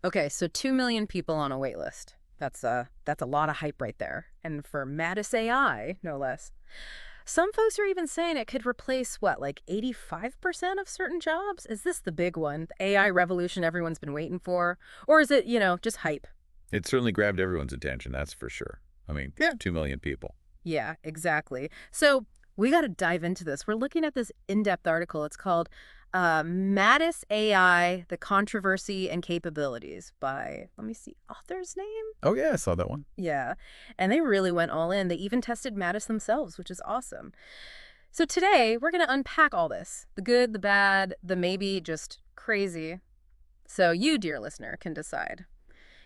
Okay, so 2 million people on a wait list. That's a lot of hype right there. And for Madis AI, no less. Some folks are even saying it could replace, what, like 85% of certain jobs? Is this the big one, the AI revolution everyone's been waiting for? Or is it, just hype? It certainly grabbed everyone's attention, that's for sure. I mean, yeah, 2 million people. Yeah, exactly. So we got to dive into this. We're looking at this in-depth article. It's called Madis AI, The Controversy and Capabilities by, let me see, author's name? Oh, yeah, I saw that one. Yeah, and they really went all in. They even tested Madis themselves, which is awesome. So today, we're going to unpack all this, the good, the bad, the maybe just crazy. So you, dear listener, can decide.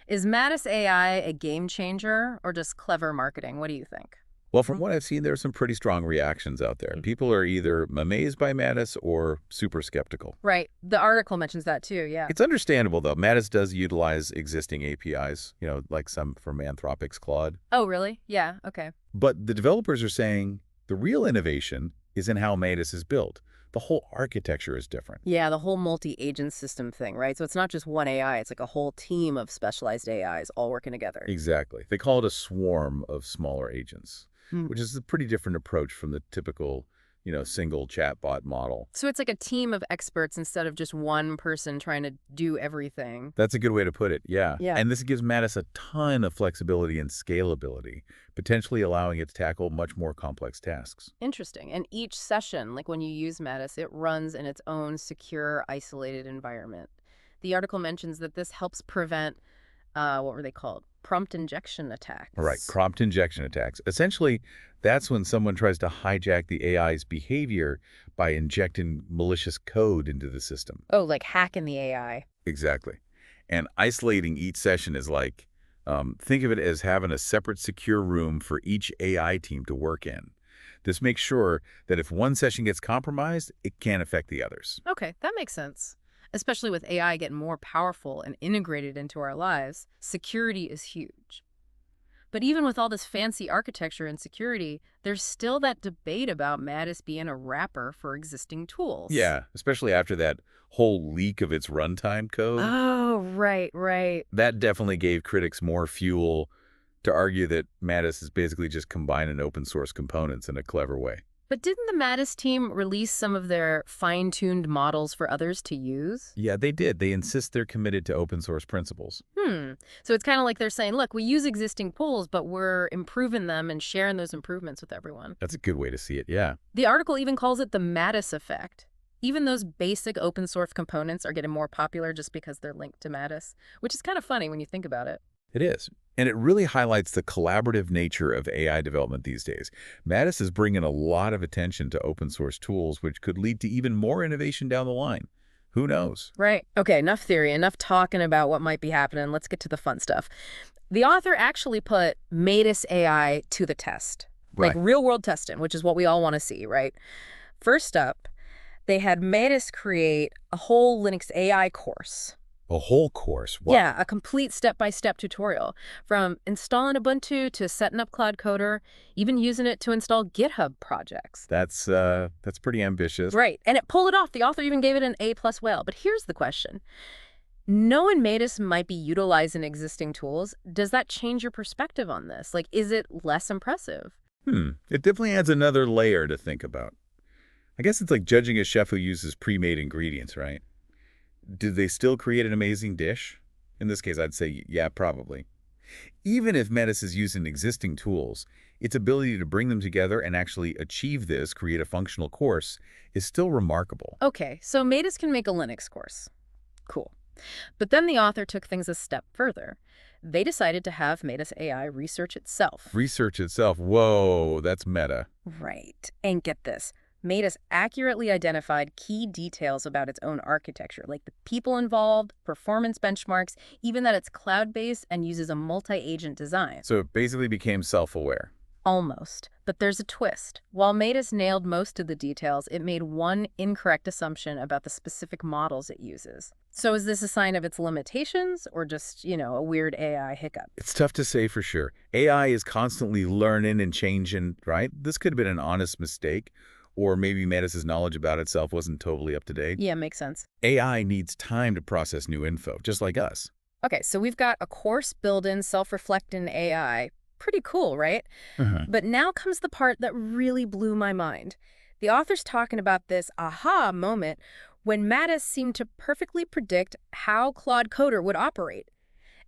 Is Madis AI a game changer or just clever marketing? What do you think? Well, from what I've seen, there are some pretty strong reactions out there. People are either amazed by Mattis or super skeptical. Right. The article mentions that too, yeah. It's understandable, though. Mattis does utilize existing APIs, like some from Anthropic's Claude. Oh, really? Yeah, okay. But the developers are saying the real innovation is in how Mattis is built. The whole architecture is different. Yeah, the whole multi-agent system thing, right? So it's not just one AI, it's like a whole team of specialized AIs all working together. Exactly. They call it a swarm of smaller agents, Hmm. which is a pretty different approach from the typical, single chatbot model. So it's like a team of experts instead of just one person trying to do everything. That's a good way to put it, yeah. Yeah. And this gives Mattis a ton of flexibility and scalability, potentially allowing it to tackle much more complex tasks. Interesting. And each session, like when you use Madis, it runs in its own secure, isolated environment. The article mentions that this helps prevent, what were they called? Prompt injection attacks. All right, prompt injection attacks. Essentially, that's when someone tries to hijack the AI's behavior by injecting malicious code into the system. Oh, like hacking the AI. Exactly. And isolating each session is like, think of it as having a separate secure room for each AI team to work in. This makes sure that if one session gets compromised, it can't affect the others. Okay, that makes sense. Especially with AI getting more powerful and integrated into our lives, security is huge. But even with all this fancy architecture and security, there's still that debate about Madis being a wrapper for existing tools. Yeah, especially after that whole leak of its runtime code. Oh, right, right. That definitely gave critics more fuel to argue that Mattis is basically just combining open source components in a clever way. But didn't the Madis team release some of their fine-tuned models for others to use? Yeah, they did. They insist they're committed to open source principles. So it's kind of like they're saying, look, we use existing tools, but we're improving them and sharing those improvements with everyone. That's a good way to see it, yeah. The article even calls it the Madis effect. Even those basic open source components are getting more popular just because they're linked to Madis, which is kind of funny when you think about it. It is. And it really highlights the collaborative nature of AI development these days. Mattis is bringing a lot of attention to open source tools, which could lead to even more innovation down the line. Who knows? Right. Okay, enough theory, enough talking about what might be happening. Let's get to the fun stuff. The author actually put Madis AI to the test, like Right. real-world testing, which is what we all want to see, right? First up, they had Madis create a whole Linux AI course. A whole course. Wow. Yeah, a complete step-by-step tutorial, from installing Ubuntu to setting up Cloud Coder, even using it to install GitHub projects. That's pretty ambitious. Right, and it pulled it off. The author even gave it an A+ whale. But here's the question. Knowing Madis might be utilizing existing tools, does that change your perspective on this? Like, is it less impressive? It definitely adds another layer to think about. I guess it's like judging a chef who uses pre-made ingredients, right? Do they still create an amazing dish? In this case, I'd say, yeah, probably. Even if Mattis is using existing tools, its ability to bring them together and actually achieve this, create a functional course, is still remarkable. Okay, so Madis can make a Linux course. Cool. But then the author took things a step further. They decided to have Madis AI research itself. Research itself, whoa, that's meta. Right. And get this. Madis accurately identified key details about its own architecture, like the people involved, performance benchmarks, even that it's cloud-based and uses a multi-agent design. So it basically became self-aware. Almost. But there's a twist. While Madis nailed most of the details, it made one incorrect assumption about the specific models it uses. So is this a sign of its limitations or just, a weird AI hiccup? It's tough to say for sure. AI is constantly learning and changing, right? This could have been an honest mistake, or maybe Mattis's knowledge about itself wasn't totally up to date. Yeah, makes sense. AI needs time to process new info, just like us. Okay, so we've got a course built-in, self-reflecting AI. Pretty cool, right? Uh-huh. But now comes the part that really blew my mind. The author's talking about this aha moment when Mattis seemed to perfectly predict how Claude Coder would operate.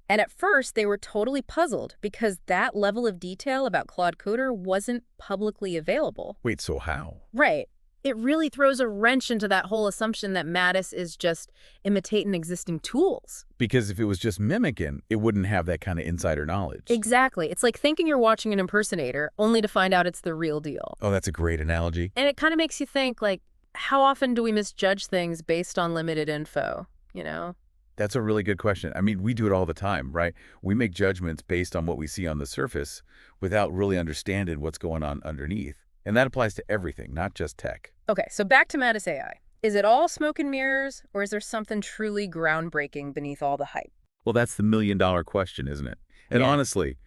And at first, they were totally puzzled because that level of detail about Claude Coder wasn't publicly available. Wait, so how? Right. It really throws a wrench into that whole assumption that Mattis is just imitating existing tools. Because if it was just mimicking, it wouldn't have that kind of insider knowledge. Exactly. It's like thinking you're watching an impersonator, only to find out it's the real deal. Oh, that's a great analogy. And it kind of makes you think, like, how often do we misjudge things based on limited info, you know? That's a really good question. I mean, we do it all the time, right? We make judgments based on what we see on the surface without really understanding what's going on underneath. And that applies to everything, not just tech. Okay, so back to Madis AI. Is it all smoke and mirrors, or is there something truly groundbreaking beneath all the hype? Well, that's the million-dollar question, isn't it? And Yeah. honestly,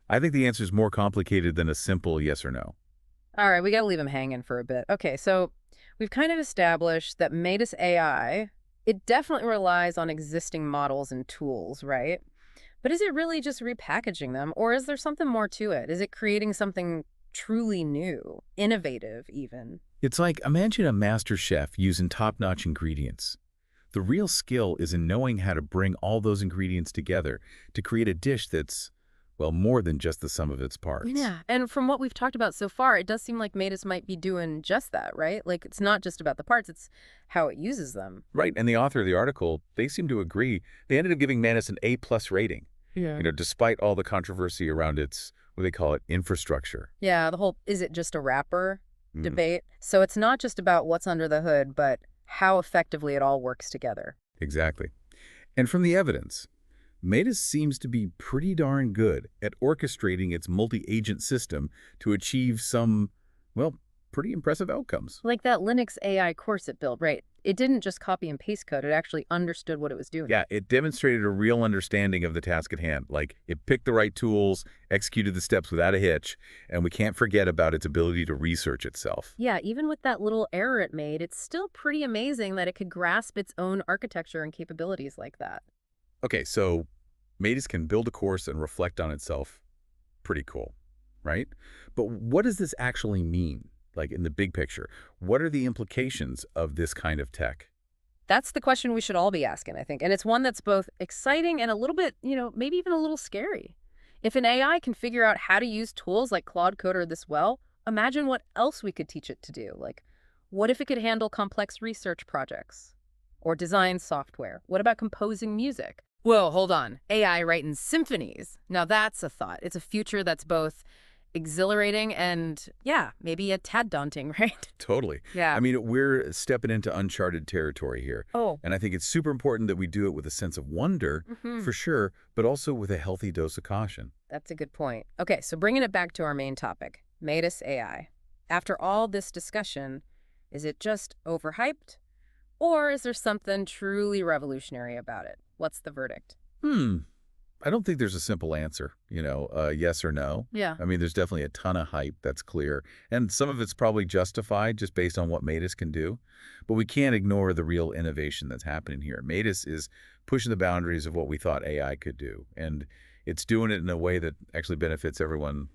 I think the answer is more complicated than a simple yes or no. All right, we got to leave him hanging for a bit. Okay, so we've kind of established that Madis AI, it definitely relies on existing models and tools, right? But is it really just repackaging them, or is there something more to it? Is it creating something truly new, innovative even? It's like, imagine a master chef using top-notch ingredients. The real skill is in knowing how to bring all those ingredients together to create a dish that's, well, more than just the sum of its parts. Yeah, and from what we've talked about so far, it does seem like Madis might be doing just that, right? Like, it's not just about the parts, it's how it uses them. Right, and the author of the article, they seem to agree. They ended up giving Manus an A-plus rating, Yeah. despite all the controversy around its, what they call it, infrastructure. Yeah, the whole is it just a wrapper Mm, debate. So it's not just about what's under the hood, but how effectively it all works together. exactly. And from the evidence, Matus seems to be pretty darn good at orchestrating its multi-agent system to achieve some, well, pretty impressive outcomes. Like that Linux AI course it built, right? It didn't just copy and paste code, it actually understood what it was doing. Yeah, it demonstrated a real understanding of the task at hand. Like, it picked the right tools, executed the steps without a hitch, and we can't forget about its ability to research itself. Yeah, even with that little error it made, it's still pretty amazing that it could grasp its own architecture and capabilities like that. Okay, so Matus can build a course and reflect on itself. Pretty cool, right? But what does this actually mean, like in the big picture? What are the implications of this kind of tech? That's the question we should all be asking, I think. And it's one that's both exciting and a little bit, maybe even a little scary. If an AI can figure out how to use tools like Claude Coder this well, imagine what else we could teach it to do. Like, what if it could handle complex research projects or design software? What about composing music? Whoa, hold on. AI writing symphonies. Now that's a thought. It's a future that's both exhilarating and, yeah, maybe a tad daunting, right? Totally. Yeah. I mean, we're stepping into uncharted territory here. Oh. And I think it's super important that we do it with a sense of wonder, for sure, but also with a healthy dose of caution. That's a good point. Okay, so bringing it back to our main topic, Madis AI. After all this discussion, is it just overhyped? Or is there something truly revolutionary about it? What's the verdict? I don't think there's a simple answer, yes or no. Yeah. I mean, there's definitely a ton of hype, that's clear. And some of it's probably justified just based on what Matus can do. But we can't ignore the real innovation that's happening here. Matus is pushing the boundaries of what we thought AI could do. And it's doing it in a way that actually benefits everyone,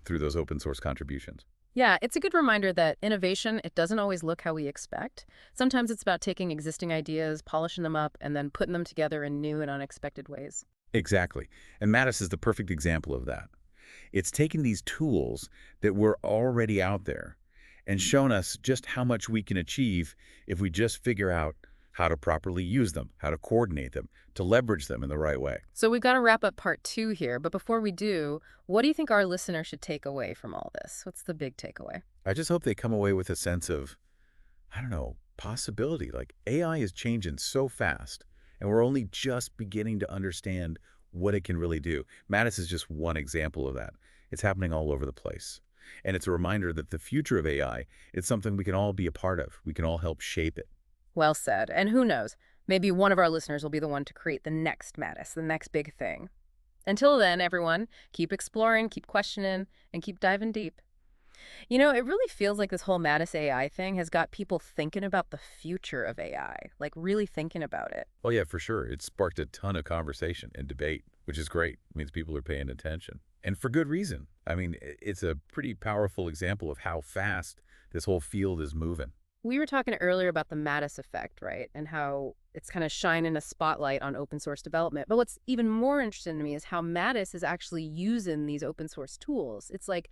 through those open source contributions. Yeah, it's a good reminder that innovation, it doesn't always look how we expect. Sometimes it's about taking existing ideas, polishing them up, and then putting them together in new and unexpected ways. Exactly. And Mattis is the perfect example of that. It's taken these tools that were already out there and shown us just how much we can achieve if we just figure out how to properly use them, how to coordinate them, to leverage them in the right way. So we've got to wrap up part 2 here, but before we do, what do you think our listeners should take away from all this? What's the big takeaway? I just hope they come away with a sense of, I don't know, possibility. Like, AI is changing so fast, and we're only just beginning to understand what it can really do. Mattis is just one example of that. It's happening all over the place. And it's a reminder that the future of AI is something we can all be a part of. We can all help shape it. Well said. And who knows, maybe one of our listeners will be the one to create the next Mattis, the next big thing. Until then, everyone, keep exploring, keep questioning, and keep diving deep. It really feels like this whole Madis AI thing has got people thinking about the future of AI, like really thinking about it. Oh, yeah, for sure. It sparked a ton of conversation and debate, which is great. It means people are paying attention. And for good reason. I mean, it's a pretty powerful example of how fast this whole field is moving. We were talking earlier about the Mattis effect, right? And how it's kind of shining a spotlight on open source development. But what's even more interesting to me is how Mattis is actually using these open source tools. It's like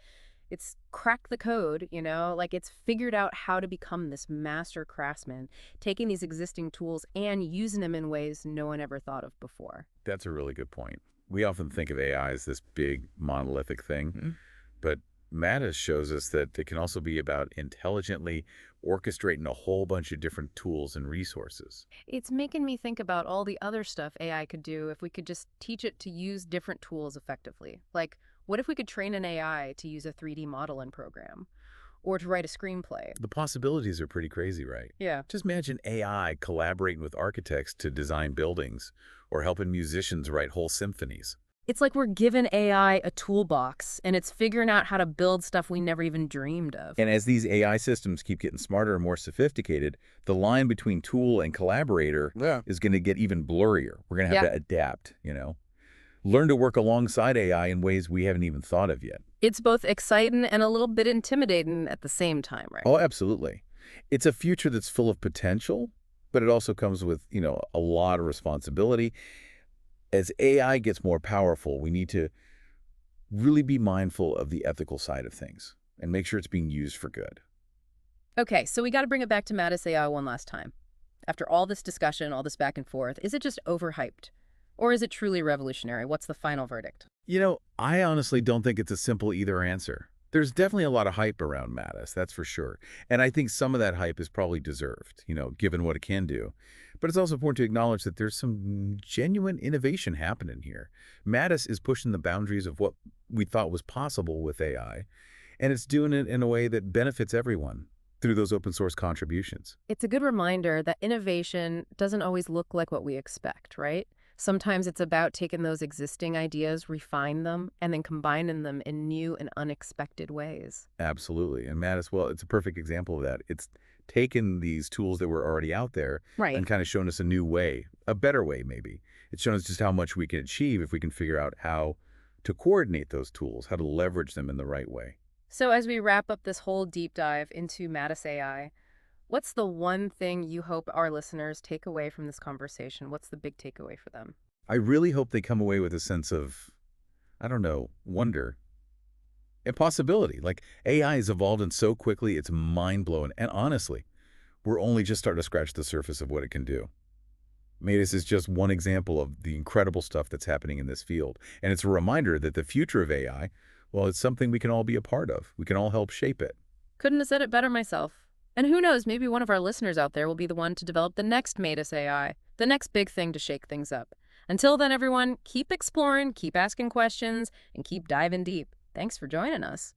it's cracked the code, like it's figured out how to become this master craftsman, taking these existing tools and using them in ways no one ever thought of before. That's a really good point. We often think of AI as this big monolithic thing, but Mattis shows us that it can also be about intelligently orchestrating a whole bunch of different tools and resources. It's making me think about all the other stuff AI could do if we could just teach it to use different tools effectively. Like, what if we could train an AI to use a 3D model and program, or to write a screenplay? The possibilities are pretty crazy, right? Yeah. Just imagine AI collaborating with architects to design buildings or helping musicians write whole symphonies. It's like we're giving AI a toolbox, and it's figuring out how to build stuff we never even dreamed of. And as these AI systems keep getting smarter and more sophisticated, the line between tool and collaborator is going to get even blurrier. We're going to have to adapt. Learn to work alongside AI in ways we haven't even thought of yet. It's both exciting and a little bit intimidating at the same time, right? Oh, absolutely. It's a future that's full of potential, but it also comes with, a lot of responsibility. As AI gets more powerful, we need to really be mindful of the ethical side of things and make sure it's being used for good. Okay, so we got to bring it back to Mattis AI one last time. After all this discussion, all this back and forth, is it just overhyped? Or is it truly revolutionary? What's the final verdict? I honestly don't think it's a simple either answer. There's definitely a lot of hype around Mattis, that's for sure. And I think some of that hype is probably deserved, given what it can do. But it's also important to acknowledge that there's some genuine innovation happening here. Mattis is pushing the boundaries of what we thought was possible with AI, and it's doing it in a way that benefits everyone through those open source contributions. It's a good reminder that innovation doesn't always look like what we expect, right? Sometimes it's about taking those existing ideas, refine them, and then combining them in new and unexpected ways. Absolutely. And Mattis, well, it's a perfect example of that. It's taken these tools that were already out there Right. and kind of shown us a new way, a better way maybe. It's shown us just how much we can achieve if we can figure out how to coordinate those tools, how to leverage them in the right way. So as we wrap up this whole deep dive into Mattis AI, what's the one thing you hope our listeners take away from this conversation? What's the big takeaway for them? I really hope they come away with a sense of, I don't know, wonder and possibility. Like AI has evolved and so quickly, it's mind-blowing. And honestly, we're only just starting to scratch the surface of what it can do. Madis is just one example of the incredible stuff that's happening in this field. And it's a reminder that the future of AI, well, it's something we can all be a part of. We can all help shape it. Couldn't have said it better myself. And who knows, maybe one of our listeners out there will be the one to develop the next Madis AI, the next big thing to shake things up. Until then, everyone, keep exploring, keep asking questions, and keep diving deep. Thanks for joining us.